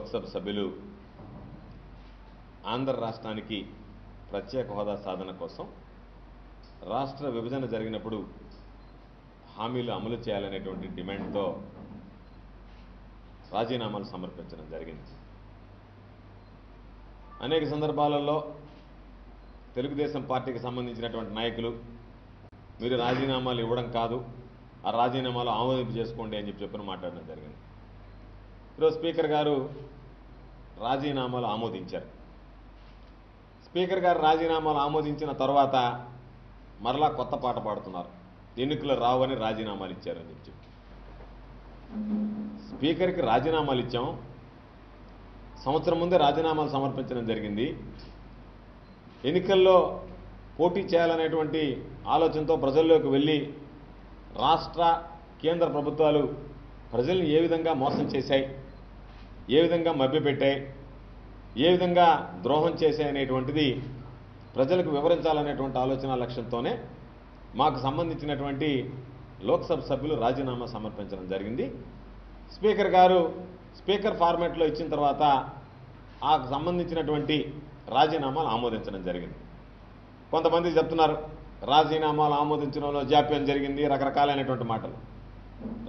లోక్సభ సభ్యులు ఆంధ్ర రాష్ట్రానికి ప్రత్యేక హోదా సాధన కోసం రాష్ట్ర విభజన జరిగినప్పుడు హామీలు అమలు చేయాలనేటువంటి డిమాండ్తో రాజీనామాలు సమర్పించడం జరిగింది. అనేక సందర్భాలలో తెలుగుదేశం పార్టీకి సంబంధించినటువంటి నాయకులు మీరు రాజీనామాలు ఇవ్వడం కాదు, ఆ రాజీనామాలు ఆమోదింపు చేసుకోండి అని చెప్పి మాట్లాడడం జరిగింది. ఈరోజు స్పీకర్ గారు రాజీనామాలు ఆమోదించారు. స్పీకర్ గారు రాజీనామాలు ఆమోదించిన తర్వాత మరలా కొత్త పాట పాడుతున్నారు, ఎన్నికలు రావని రాజీనామాలు ఇచ్చారని చెప్పి. స్పీకర్కి రాజీనామాలు ఇచ్చాం, సంవత్సరం ముందే రాజీనామాలు సమర్పించడం జరిగింది. ఎన్నికల్లో పోటీ చేయాలనేటువంటి ఆలోచనతో ప్రజల్లోకి వెళ్ళి రాష్ట్ర కేంద్ర ప్రభుత్వాలు ప్రజల్ని ఏ విధంగా మోసం చేశాయి, ఏ విధంగా మభ్యపెట్టాయి, ఏ విధంగా ద్రోహం చేశాయి అనేటువంటిది ప్రజలకు వివరించాలనేటువంటి ఆలోచన లక్ష్యంతోనే మాకు సంబంధించినటువంటి లోక్సభ సభ్యులు రాజీనామా సమర్పించడం జరిగింది. స్పీకర్ గారు స్పీకర్ ఫార్మాట్లో ఇచ్చిన తర్వాత ఆ సంబంధించినటువంటి రాజీనామాలు ఆమోదించడం జరిగింది. కొంతమంది చెప్తున్నారు రాజీనామాలు ఆమోదించడంలో జాప్యం జరిగింది, రకరకాలైనటువంటి మాటలు.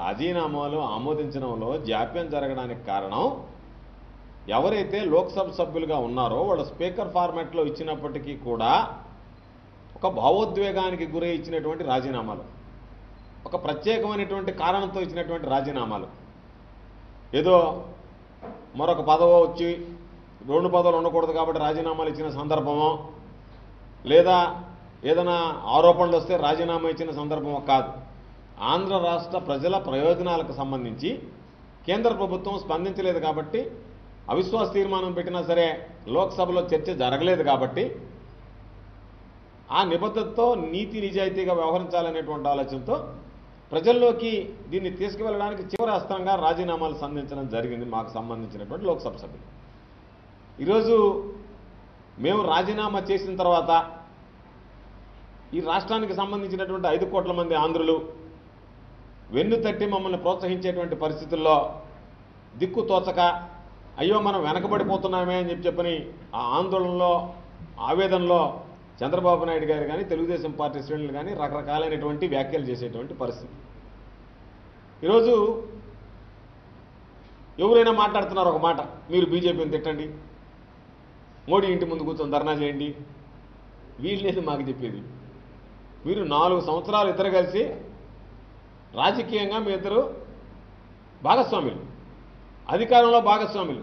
రాజీనామాలు ఆమోదించడంలో జాప్యం జరగడానికి కారణం ఎవరైతే లోక్సభ సభ్యులుగా ఉన్నారో వాళ్ళు స్పీకర్ ఫార్మాట్లో ఇచ్చినప్పటికీ కూడా ఒక భావోద్వేగానికి గురై ఇచ్చినటువంటి రాజీనామాలు, ఒక ప్రత్యేకమైనటువంటి కారణంతో ఇచ్చినటువంటి రాజీనామాలు. ఏదో మరొక పదవో వచ్చి 2 పదవులు ఉండకూడదు కాబట్టి రాజీనామాలు ఇచ్చిన సందర్భమో, లేదా ఏదైనా ఆరోపణలు వస్తే రాజీనామా ఇచ్చిన సందర్భమో కాదు. ఆంధ్ర రాష్ట్ర ప్రజల ప్రయోజనాలకు సంబంధించి కేంద్ర ప్రభుత్వం స్పందించలేదు కాబట్టి, అవిశ్వాస తీర్మానం పెట్టినా సరే లోక్సభలో చర్చ జరగలేదు కాబట్టి, ఆ నిబద్ధతతో నీతి నిజాయితీగా వ్యవహరించాలనేటువంటి ఆలోచనతో ప్రజల్లోకి దీన్ని తీసుకువెళ్ళడానికి చివరి అస్త్రంగా రాజీనామాలు సంధించడం జరిగింది మాకు సంబంధించినటువంటి లోక్సభ సభ్యులు. ఈరోజు మేము రాజీనామా చేసిన తర్వాత ఈ రాష్ట్రానికి సంబంధించినటువంటి 5 కోట్ల మంది ఆంధ్రులు వెన్ను తట్టి మమ్మల్ని ప్రోత్సహించేటువంటి పరిస్థితుల్లో దిక్కు తోచక అయ్యో మనం వెనకబడిపోతున్నామే అని చెప్పని ఆ ఆందోళనలో, ఆవేదనలో చంద్రబాబు నాయుడు గారు కానీ తెలుగుదేశం పార్టీ శ్రేణులు కానీ రకరకాలైనటువంటి వ్యాఖ్యలు చేసేటువంటి పరిస్థితి. ఈరోజు ఎవరైనా మాట్లాడుతున్నారు ఒక మాట, మీరు బీజేపీని తిట్టండి, మోడీ ఇంటి ముందు కూర్చొని ధర్నా చేయండి, వీళ్ళేది మాకు చెప్పేది. మీరు 4 సంవత్సరాలు ఇద్దరు కలిసి రాజకీయంగా మీ ఇద్దరు భాగస్వాములు, అధికారంలో భాగస్వాములు.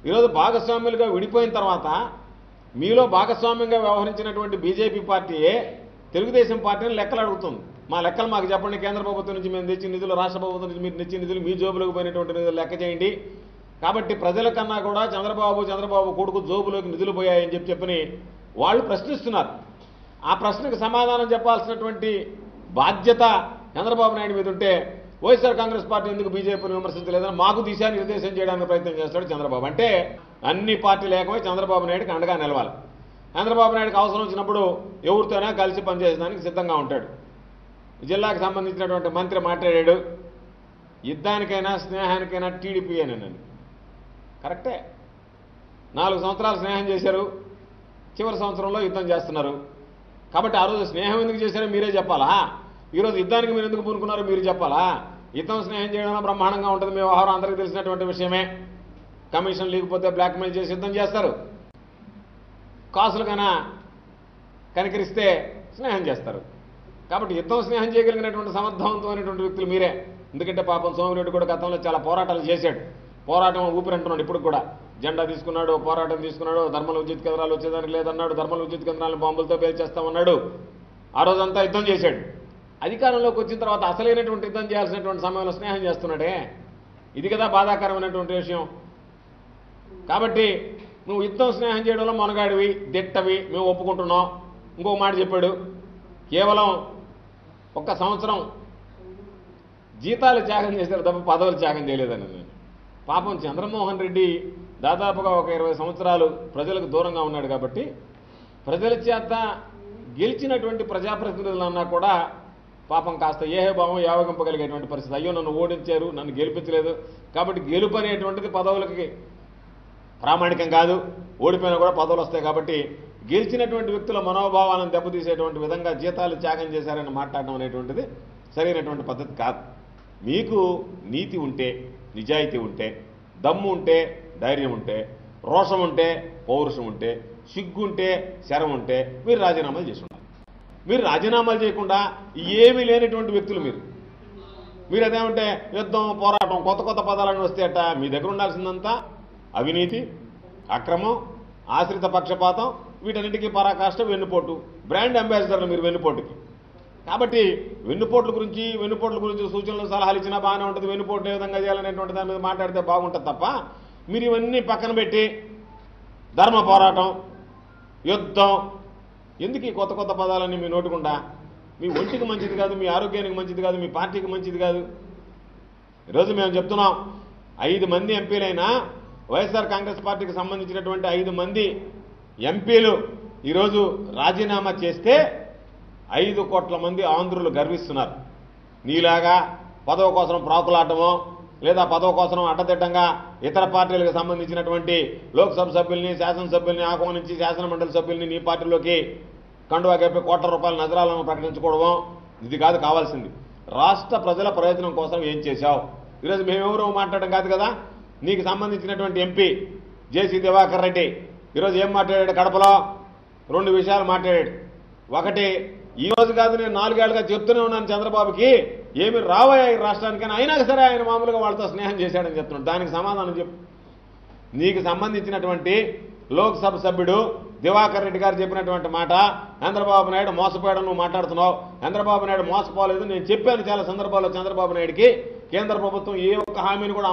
ఈరోజు భాగస్వాములుగా విడిపోయిన తర్వాత మీలో భాగస్వామ్యంగా వ్యవహరించినటువంటి బీజేపీ పార్టీయే తెలుగుదేశం పార్టీని లెక్కలు అడుగుతుంది. మా లెక్కలు మాకు చెప్పండి, కేంద్ర ప్రభుత్వం నుంచి మేము తెచ్చిన నిధులు, రాష్ట్ర ప్రభుత్వం నుంచి మీరు తెచ్చిన నిధులు, మీ జోబులోకి పోయినటువంటి నిధులు లెక్క చేయండి. కాబట్టి ప్రజల కన్నా కూడా చంద్రబాబు కొడుకు జోబులోకి నిధులు పోయాయని చెప్పని వాళ్ళు ప్రశ్నిస్తున్నారు. ఆ ప్రశ్నకు సమాధానం చెప్పాల్సినటువంటి బాధ్యత చంద్రబాబు నాయుడు మీద ఉంటే వైఎస్ఆర్ కాంగ్రెస్ పార్టీ ఎందుకు బీజేపీని విమర్శించలేదని మాకు దిశానిర్దేశం చేయడానికి ప్రయత్నం చేస్తాడు చంద్రబాబు. అంటే అన్ని పార్టీలు ఏకమై చంద్రబాబు నాయుడుకి అండగా నిలవాలి. చంద్రబాబు నాయుడుకి అవసరం వచ్చినప్పుడు ఎవరితోనే కలిసి పనిచేయడానికి సిద్ధంగా ఉంటాడు. జిల్లాకు సంబంధించినటువంటి మంత్రి మాట్లాడాడు, యుద్ధానికైనా స్నేహానికైనా టీడీపీ అని. కరెక్టే, 4 సంవత్సరాలు స్నేహం చేశారు, చివరి సంవత్సరంలో యుద్ధం చేస్తున్నారు. కాబట్టి ఆ రోజు స్నేహం ఎందుకు చేశారో మీరే చెప్పాలా? ఈరోజు యుద్ధానికి మీరు ఎందుకు పూనుకున్నారో మీరు చెప్పాలా? యుద్ధం స్నేహం చేయడం బ్రహ్మాండంగా ఉంటుంది, మీ వ్యవహారం అందరికీ తెలిసినటువంటి విషయమే. కమిషన్ లేకపోతే బ్లాక్మెయిల్ చేసి యుద్ధం చేస్తారు, కాసులు కన్నా కనికరిస్తే స్నేహం చేస్తారు. కాబట్టి యుద్ధం స్నేహం చేయగలిగినటువంటి సమర్థవంతమైనటువంటి వ్యక్తులు మీరే. ఎందుకంటే పాపం సోమిరెడ్డి కూడా గతంలో చాలా పోరాటాలు చేశాడు, పోరాటం ఊపిరంటున్నాడు. ఇప్పుడు కూడా జెండా తీసుకున్నాడు, పోరాటం తీసుకున్నాడు, ధర్మల విద్యుత్ కేంద్రాలు వచ్చేదానికి లేదన్నాడు, ధర్మల విద్యుత్ కేంద్రాలను బాంబులతో పేల్చేస్తామన్నాడు. ఆ రోజంతా యుద్ధం చేశాడు. అధికారంలోకి వచ్చిన తర్వాత అసలైనటువంటి యుద్ధం చేయాల్సినటువంటి సమయంలో స్నేహం చేస్తున్నాడే, ఇది కదా బాధాకరమైనటువంటి విషయం. కాబట్టి నువ్వు యుద్ధం స్నేహం చేయడంలో మొనగాడివి, దిట్టవి, మేము ఒప్పుకుంటున్నాం. ఇంకో మాట చెప్పాడు, కేవలం 1 సంవత్సరం జీతాలు త్యాగం చేశారు తప్ప పదవులు త్యాగం చేయలేదని. నేను పాపం చంద్రమోహన్ రెడ్డి దాదాపుగా ఒక 20 సంవత్సరాలు ప్రజలకు దూరంగా ఉన్నాడు కాబట్టి ప్రజల చేత గెలిచినటువంటి ప్రజాప్రతినిధులన్నా కూడా పాపం కాస్త ఏహభావం యావగింపగలిగేటువంటి పరిస్థితి. అయ్యో నన్ను ఓడించారు, నన్ను గెలిపించలేదు, కాబట్టి గెలుపు అనేటువంటిది పదవులకి ప్రామాణికం కాదు. ఓడిపోయినా కూడా పదవులు వస్తాయి కాబట్టి గెలిచినటువంటి వ్యక్తుల మనోభావాలను దెబ్బతీసేటువంటి విధంగా జీతాలు త్యాగం చేశారని మాట్లాడడం అనేటువంటిది సరైనటువంటి పద్ధతి కాదు. మీకు నీతి ఉంటే, నిజాయితీ ఉంటే, దమ్ము ఉంటే, ధైర్యం ఉంటే, రోషం ఉంటే, పౌరుషం ఉంటే, సిగ్గుంటే, శరం ఉంటే మీరు రాజీనామాలు చేసి ఉండాలి. మీరు రాజీనామాలు చేయకుండా ఏమీ లేనటువంటి వ్యక్తులు మీరు అదేమంటే యుద్ధం, పోరాటం, కొత్త కొత్త పదాలను వస్తేట మీ దగ్గర ఉండాల్సిందంతా అవినీతి, అక్రమం, ఆశ్రిత పక్షపాతం, వీటన్నిటికీ పరాకాష్ట, వెన్నుపోటు. బ్రాండ్ అంబాసిడర్లు మీరు వెన్నుపోటుకి. కాబట్టి వెన్నుపోట్ల గురించి సూచనలు సలహాలు ఇచ్చినా బాగానే ఉంటుంది. వెన్నుపోట్లు ఏ విధంగా చేయాలనేటువంటి దాని మీద మాట్లాడితే బాగుంటుంది తప్ప మీరు ఇవన్నీ పక్కన పెట్టి ధర్మ పోరాటం, యుద్ధం, ఎందుకు ఈ కొత్త కొత్త పదాలన్నీ మీ నోటుకుండా? మీ ఒంటికి మంచిది కాదు, మీ ఆరోగ్యానికి మంచిది కాదు, మీ పార్టీకి మంచిది కాదు. ఈరోజు మేము చెప్తున్నాం, 5 మంది ఎంపీలైనా వైఎస్ఆర్ కాంగ్రెస్ పార్టీకి సంబంధించినటువంటి 5 మంది ఎంపీలు ఈరోజు రాజీనామా చేస్తే 5 కోట్ల మంది ఆంధ్రులు గర్విస్తున్నారు. నీలాగా పదవి కోసం ప్రాకులాటమో లేదా పదవి కోసం అడ్డదిడ్డంగా ఇతర పార్టీలకు సంబంధించినటువంటి లోక్సభ సభ్యుల్ని, శాసనసభ్యుల్ని ఆహ్వానించి శాసనమండలి సభ్యుల్ని నీ పార్టీలోకి కండువా కప్పి కోట్ల రూపాయల నజరాలను ప్రకటించుకోవడం ఇది కాదు కావాల్సింది. రాష్ట్ర ప్రజల ప్రయోజనం కోసం ఏం చేశావు? ఈరోజు మేమెవరో మాట్లాడడం కాదు కదా. నీకు సంబంధించినటువంటి ఎంపీ జేసీ దివాకర్ రెడ్డి ఈరోజు ఏం మాట్లాడాడు? కడపలో 2 విషయాలు మాట్లాడాడు. ఒకటి, ఈ రోజు కాదు నేను 4 ఏళ్లుగా చెప్తూనే ఉన్నాను చంద్రబాబుకి ఏమి రావయ్యా ఈ రాష్ట్రానికి, అయినా సరే ఆయన మామూలుగా వాళ్ళతో స్నేహం చేశాడని చెప్తున్నాడు. దానికి సమాధానం చెప్పు. నీకు సంబంధించినటువంటి లోక్సభ సభ్యుడు దివాకర్ రెడ్డి గారు చెప్పినటువంటి మాట, చంద్రబాబు నాయుడు మోసపోయాడని నువ్వు మాట్లాడుతున్నావు. చంద్రబాబు నాయుడు మోసపోలేదు. నేను చెప్పాను చాలా సందర్భాల్లో చంద్రబాబు నాయుడికి కేంద్ర ప్రభుత్వం ఏ ఒక్క హామీని కూడా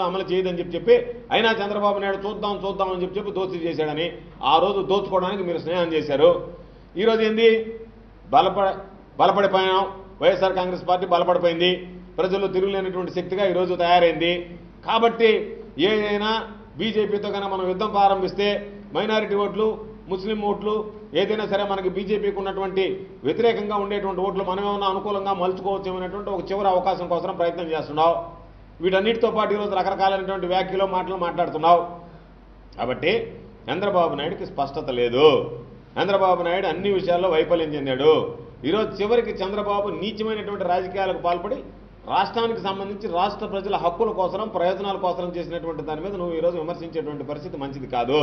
అమలు చేయదని చెప్పి అయినా చంద్రబాబు నాయుడు చూద్దాం అని చెప్పి దోస్తీ చేశాడని ఆ రోజు దోచుకోవడానికి మీరు స్నేహం చేశారు. ఈరోజు ఏంది? బలపడిపోయాం. వైఎస్ఆర్ కాంగ్రెస్ పార్టీ బలపడిపోయింది. ప్రజల్లో తిరుగులేనటువంటి శక్తిగా ఈరోజు తయారైంది. కాబట్టి ఏదైనా బీజేపీతో కన్నా మనం యుద్ధం ప్రారంభిస్తే మైనారిటీ ఓట్లు, ముస్లిం ఓట్లు ఏదైనా సరే మనకి బీజేపీకి ఉన్నటువంటి వ్యతిరేకంగా ఉండేటువంటి ఓట్లు మనమేమన్నా అనుకూలంగా మలుచుకోవచ్చేమనేటువంటి ఒక చివరి అవకాశం కోసం ప్రయత్నం చేస్తున్నావు. వీటన్నిటితో పాటు ఈరోజు రకరకాలైనటువంటి వ్యాఖ్యలు మాట్లాడుతున్నావు. కాబట్టి చంద్రబాబు నాయుడికి స్పష్టత లేదు. చంద్రబాబు నాయుడు అన్ని విషయాల్లో వైఫల్యం చెందాడు. ఈరోజు చివరికి చంద్రబాబు నీచమైనటువంటి రాజకీయాలకు పాల్పడి రాష్ట్రానికి సంబంధించి రాష్ట్ర ప్రజల హక్కుల కోసం, ప్రయోజనాల కోసం చేసినటువంటి దాని మీద నువ్వు ఈరోజు విమర్శించేటువంటి పరిస్థితి మంచిది కాదు.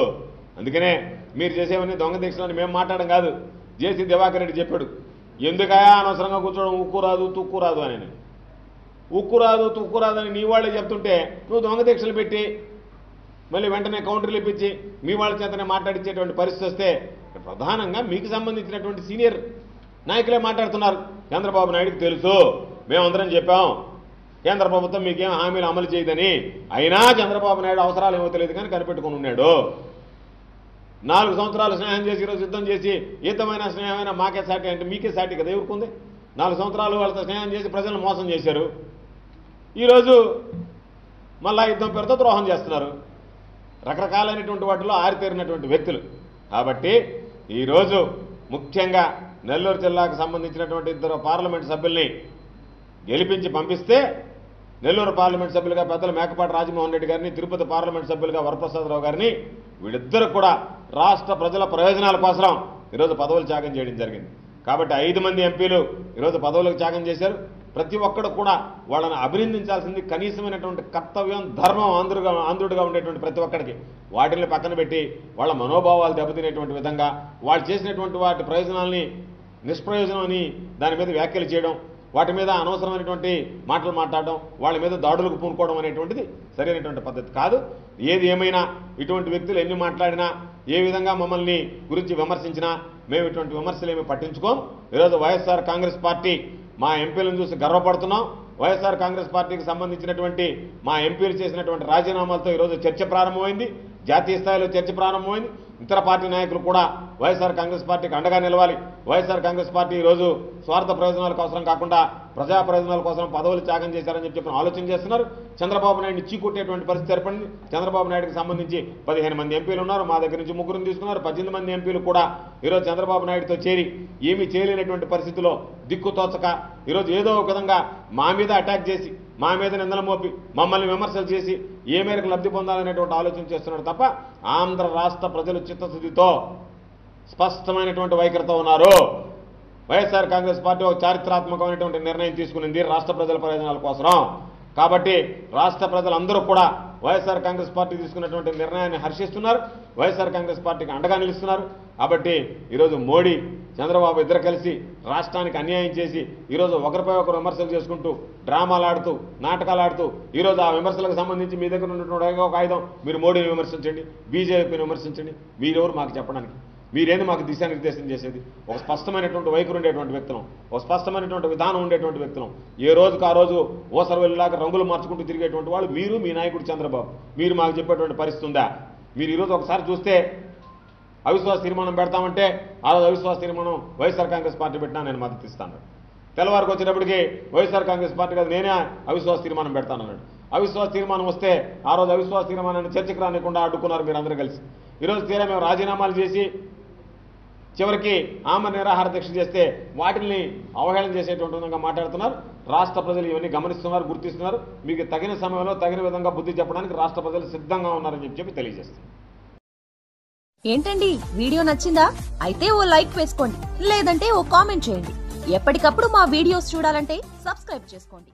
అందుకనే మీరు చేసేవన్నీ దొంగ దీక్షలని మేము మాట్లాడడం కాదు. జేసీ దివాకర్ రెడ్డి చెప్పాడు, ఎందుకయా అనవసరంగా కూర్చోవడం, ఉక్కు రాదు తుక్కు రాదు అని. ఉక్కు రాదు తుక్కు రాదు అని నీ వాళ్ళే చెప్తుంటే నువ్వు దొంగ దీక్షలు పెట్టి మళ్ళీ వెంటనే కౌంటర్లు ఇప్పించి మీ వాళ్ళ చేతనే మాట్లాడించేటువంటి పరిస్థితి వస్తే ప్రధానంగా మీకు సంబంధించినటువంటి సీనియర్ నాయకులే మాట్లాడుతున్నారు. చంద్రబాబు నాయుడికి తెలుసు, మేమందరం చెప్పాం కేంద్ర ప్రభుత్వం మీకేం హామీలు అమలు చేయదని. అయినా చంద్రబాబు నాయుడు అవసరాలు ఏమో తెలియదు కానీ కనిపెట్టుకుని ఉన్నాడు. 4 సంవత్సరాలు స్నేహం చేసి ఈరోజు యుద్ధం చేసి ఈతమైన స్నేహమైన మాకే సాటి అంటే మీకే సాటి కదా ఎవరుకుంది. 4 సంవత్సరాలు వాళ్ళతో స్నేహం చేసి ప్రజలను మోసం చేశారు. ఈరోజు మళ్ళా యుద్ధం పేరుతో ద్రోహం చేస్తున్నారు. రకరకాలైనటువంటి వాటిలో ఆరితేరినటువంటి వ్యక్తులు. కాబట్టి ఈరోజు ముఖ్యంగా నెల్లూరు జిల్లాకు సంబంధించినటువంటి 2 పార్లమెంట్ సభ్యుల్ని గెలిపించి పంపిస్తే నెల్లూరు పార్లమెంట్ సభ్యులుగా పెద్దలు మేకపాటి రాజమోహన్ రెడ్డి గారిని, తిరుపతి పార్లమెంట్ సభ్యులుగా వరప్రసాదరావు గారిని వీళ్ళిద్దరూ కూడా రాష్ట్ర ప్రజల ప్రయోజనాల కోసం ఈరోజు పదవులు త్యాగం చేయడం జరిగింది. కాబట్టి 5 మంది ఎంపీలు ఈరోజు పదవులకు త్యాగం చేశారు. ప్రతి ఒక్కడు కూడా వాళ్ళని అభినందించాల్సింది కనీసమైనటువంటి కర్తవ్యం, ధర్మం ఆంధ్రుడిగా ఉండేటువంటి ప్రతి ఒక్కడికి. వాటిని పక్కన పెట్టి వాళ్ళ మనోభావాలు దెబ్బతినేటువంటి విధంగా వాళ్ళు చేసినటువంటి వాటి ప్రయోజనాల్ని నిష్ప్రయోజనం అని దాని మీద వ్యాఖ్యలు చేయడం, వాటి మీద అనవసరమైనటువంటి మాటలు మాట్లాడడం, వాళ్ళ మీద దాడులకు పూనుకోవడం అనేటువంటిది సరైనటువంటి పద్ధతి కాదు. ఏది ఏమైనా ఇటువంటి వ్యక్తులు ఎన్ని మాట్లాడినా, ఏ విధంగా మమ్మల్ని గురించి విమర్శించినా మేము ఇటువంటి విమర్శలు ఏమి పట్టించుకోం. ఈరోజు వైఎస్ఆర్ కాంగ్రెస్ పార్టీ మా ఎంపీలను చూసి గర్వపడుతున్నాం. వైఎస్ఆర్ కాంగ్రెస్ పార్టీకి సంబంధించినటువంటి మా ఎంపీలు చేసినటువంటి రాజీనామాలతో ఈరోజు చర్చ ప్రారంభమైంది. జాతీయ స్థాయిలో చర్చ ప్రారంభమైంది. ఇతర పార్టీ నాయకులు కూడా వైఎస్ఆర్ కాంగ్రెస్ పార్టీకి అండగా నిలవాలి. వైఎస్ఆర్ కాంగ్రెస్ పార్టీ ఈరోజు స్వార్థ ప్రయోజనాల కోసం కాకుండా ప్రజా ప్రయోజనాల కోసం పదవులు త్యాగం చేశారని చెప్పి ఆలోచన చేస్తున్నారు. చంద్రబాబు నాయుడిని చీకొట్టేటువంటి పరిస్థితి ఏర్పడింది. చంద్రబాబు నాయుడికి సంబంధించి 15 మంది ఎంపీలు ఉన్నారు. మా దగ్గర నుంచి 3 తీసుకున్నారు. 18 మంది ఎంపీలు కూడా ఈరోజు చంద్రబాబు నాయుడితో చేరి ఏమీ చేయలేనటువంటి పరిస్థితిలో దిక్కుతోచక ఈరోజు ఏదో ఒక విధంగా మా మీద అటాక్ చేసి మా మీద నిందలు మోపి మమ్మల్ని విమర్శలు చేసి ఏ మేరకు లబ్ధి పొందాలనేటువంటి ఆలోచన చేస్తున్నారు తప్ప ఆంధ్ర రాష్ట్ర ప్రజలు చిత్తశుద్ధితో స్పష్టమైనటువంటి వైఖరితో ఉన్నారు. వైఎస్ఆర్ కాంగ్రెస్ పార్టీ ఒక చారిత్రాత్మకమైనటువంటి నిర్ణయం తీసుకునింది రాష్ట్ర ప్రజల ప్రయోజనాల కోసం. కాబట్టి రాష్ట్ర ప్రజలందరూ కూడా వైఎస్ఆర్ కాంగ్రెస్ పార్టీ తీసుకున్నటువంటి నిర్ణయాన్ని హర్షిస్తున్నారు. వైఎస్ఆర్ కాంగ్రెస్ పార్టీకి అండగా నిలుస్తున్నారు. కాబట్టి ఈరోజు మోడీ చంద్రబాబు ఇద్దరు కలిసి రాష్ట్రానికి అన్యాయం చేసి ఈరోజు ఒకరిపై ఒకరు విమర్శలు చేసుకుంటూ డ్రామాలు ఆడుతూ నాటకాలు ఆడుతూ ఈరోజు ఆ విమర్శలకు సంబంధించి మీ దగ్గర ఉన్నటువంటి ఒక ఆయుధం మీరు మోడీని విమర్శించండి, బీజేపీని విమర్శించండి. మీరెవరు మాకు చెప్పడానికి? మీరేంది మాకు దిశానిర్దేశం చేసేది? ఒక స్పష్టమైనటువంటి వైఖరి ఉండేటువంటి వ్యక్తులం, ఒక స్పష్టమైనటువంటి విధానం ఉండేటువంటి వ్యక్తులం. ఏ రోజుకు ఆ రోజు ఓసరవెల్లిలాగా రంగులు మార్చుకుంటూ తిరిగేటువంటి వాళ్ళు మీరు, మీ నాయకుడు చంద్రబాబు. మీరు మాకు చెప్పేటువంటి పరిస్థితి ఉందా? మీరు ఈరోజు ఒకసారి చూస్తే అవిశ్వాస తీర్మానం పెడతామంటే ఆ రోజు అవిశ్వాస తీర్మానం వైఎస్ఆర్ కాంగ్రెస్ పార్టీ పెట్టినా నేను మద్దతు ఇస్తాను. తెల్లవారికి వచ్చేటప్పటికి వైఎస్ఆర్ కాంగ్రెస్ పార్టీ కాదు నేనే అవిశ్వాస తీర్మానం పెడతానన్నాడు. అవిశ్వాస తీర్మానం వస్తే ఆ రోజు అవిశ్వాస తీర్మానాన్ని చర్చకు రానికుండా అడ్డుకున్నారు మీరు అందరూ కలిసి. ఈరోజు తీరా మేము రాజీనామాలు చేసి చివరికి ఆమె నిరాహార దీక్ష చేస్తే వాటిని అవహేళన చేసేటువంటి విధంగా మాట్లాడుతున్నారు. రాష్ట్ర ప్రజలు ఇవన్నీ గమనిస్తున్నారు, గుర్తిస్తున్నారు. మీకు తగిన సమయంలో తగిన విధంగా బుద్ధి చెప్పడానికి రాష్ట్ర ప్రజలు సిద్ధంగా ఉన్నారని చెప్పి తెలియజేస్తారు. ఏంటండి వీడియో నచ్చిందా? అయితే ఓ లైక్ వేసుకోండి, లేదంటే ఓ కామెంట్ చేయండి. ఎప్పటికప్పుడు మా వీడియోస్ చూడాలంటే సబ్స్క్రైబ్ చేసుకోండి.